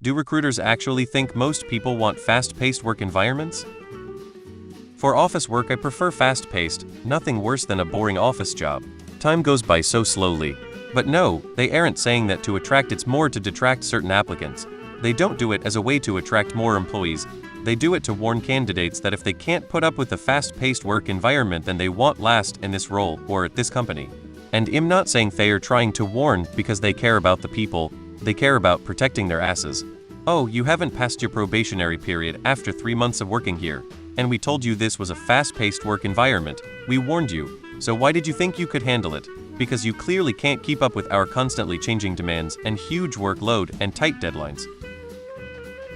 Do recruiters actually think most people want fast-paced work environments? For office work, I prefer fast-paced, nothing worse than a boring office job. Time goes by so slowly. But no, they aren't saying that to attract, it's more to detract certain applicants. They don't do it as a way to attract more employees. They do it to warn candidates that if they can't put up with a fast-paced work environment, then they won't last in this role or at this company. And I'm not saying they are trying to warn because they care about the people, they care about protecting their asses. Oh, you haven't passed your probationary period after 3 months of working here, and we told you this was a fast-paced work environment. We warned you, so why did you think you could handle it? Because you clearly can't keep up with our constantly changing demands and huge workload and tight deadlines.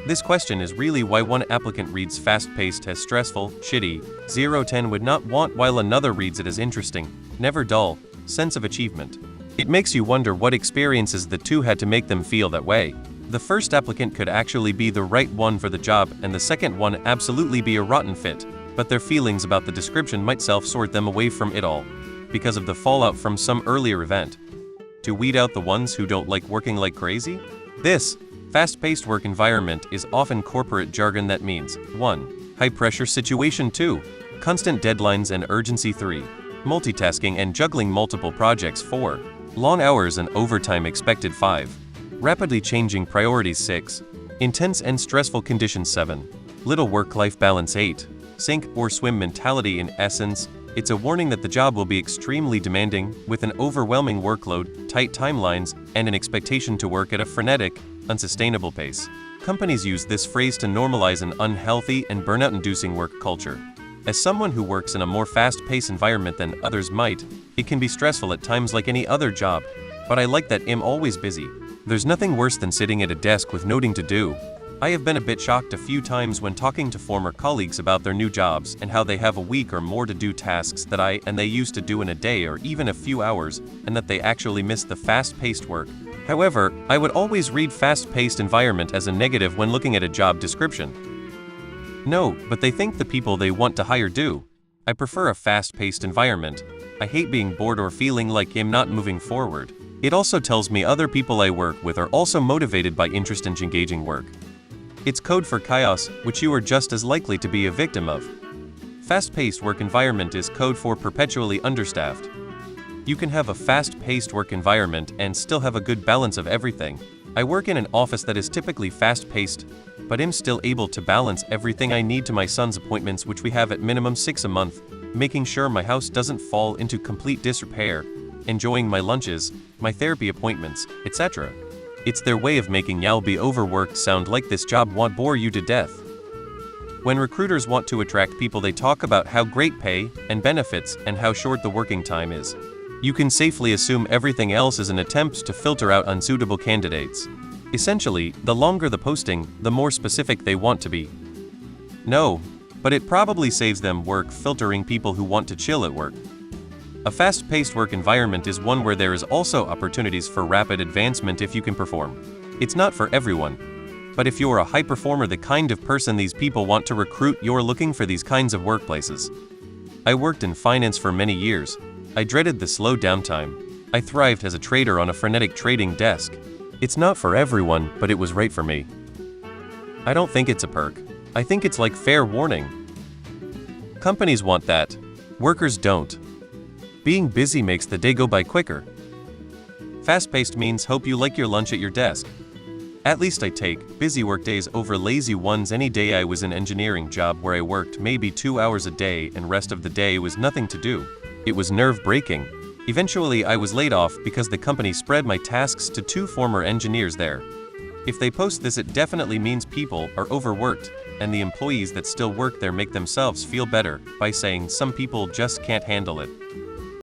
This question is really why one applicant reads fast-paced as stressful, shitty, 0-10 would not want, while another reads it as interesting, never dull, sense of achievement. It makes you wonder what experiences the two had to make them feel that way. The first applicant could actually be the right one for the job, and the second one absolutely be a rotten fit, but their feelings about the description might self-sort them away from it all, because of the fallout from some earlier event. To weed out the ones who don't like working like crazy? This fast-paced work environment is often corporate jargon that means 1. High-pressure situation. 2. Constant deadlines and urgency. 3. Multitasking and juggling multiple projects. 4. Long hours and overtime expected. 5. Rapidly changing priorities. 6. Intense and stressful conditions. 7. Little work-life balance. 8. Sink or swim mentality. In essence, it's a warning that the job will be extremely demanding, with an overwhelming workload, tight timelines, and an expectation to work at a frenetic, unsustainable pace. Companies use this phrase to normalize an unhealthy and burnout-inducing work culture. As someone who works in a more fast-paced environment than others might, it can be stressful at times like any other job, but I like that I'm always busy. There's nothing worse than sitting at a desk with nothing to do. I have been a bit shocked a few times when talking to former colleagues about their new jobs and how they have a week or more to do tasks that I and they used to do in a day or even a few hours, and that they actually miss the fast-paced work. However, I would always read fast-paced environment as a negative when looking at a job description. No, but they think the people they want to hire do. I prefer a fast-paced environment. I hate being bored or feeling like I'm not moving forward. It also tells me other people I work with are also motivated by interest in engaging work. It's code for chaos, which you are just as likely to be a victim of. Fast-paced work environment is code for perpetually understaffed. You can have a fast-paced work environment and still have a good balance of everything. I work in an office that is typically fast-paced, but I'm still able to balance everything I need to my son's appointments, which we have at minimum 6 a month, making sure my house doesn't fall into complete disrepair, enjoying my lunches, my therapy appointments, etc. It's their way of making y'all be overworked sound like this job won't bore you to death. When recruiters want to attract people, they talk about how great pay and benefits and how short the working time is. You can safely assume everything else is an attempt to filter out unsuitable candidates. Essentially, the longer the posting, the more specific they want to be. No, but it probably saves them work filtering people who want to chill at work. A fast-paced work environment is one where there is also opportunities for rapid advancement if you can perform. It's not for everyone, but if you're a high performer, the kind of person these people want to recruit, you're looking for these kinds of workplaces. I worked in finance for many years. I dreaded the slow downtime. I thrived as a trader on a frenetic trading desk. It's not for everyone, but it was right for me. I don't think it's a perk. I think it's like fair warning. Companies want that. Workers don't. Being busy makes the day go by quicker. Fast-paced means hope you like your lunch at your desk. At least I take busy work days over lazy ones any day. I was in an engineering job where I worked maybe 2 hours a day and rest of the day was nothing to do. It was nerve-breaking. Eventually I was laid off because the company spread my tasks to 2 former engineers there. If they post this, it definitely means people are overworked, and the employees that still work there make themselves feel better by saying some people just can't handle it.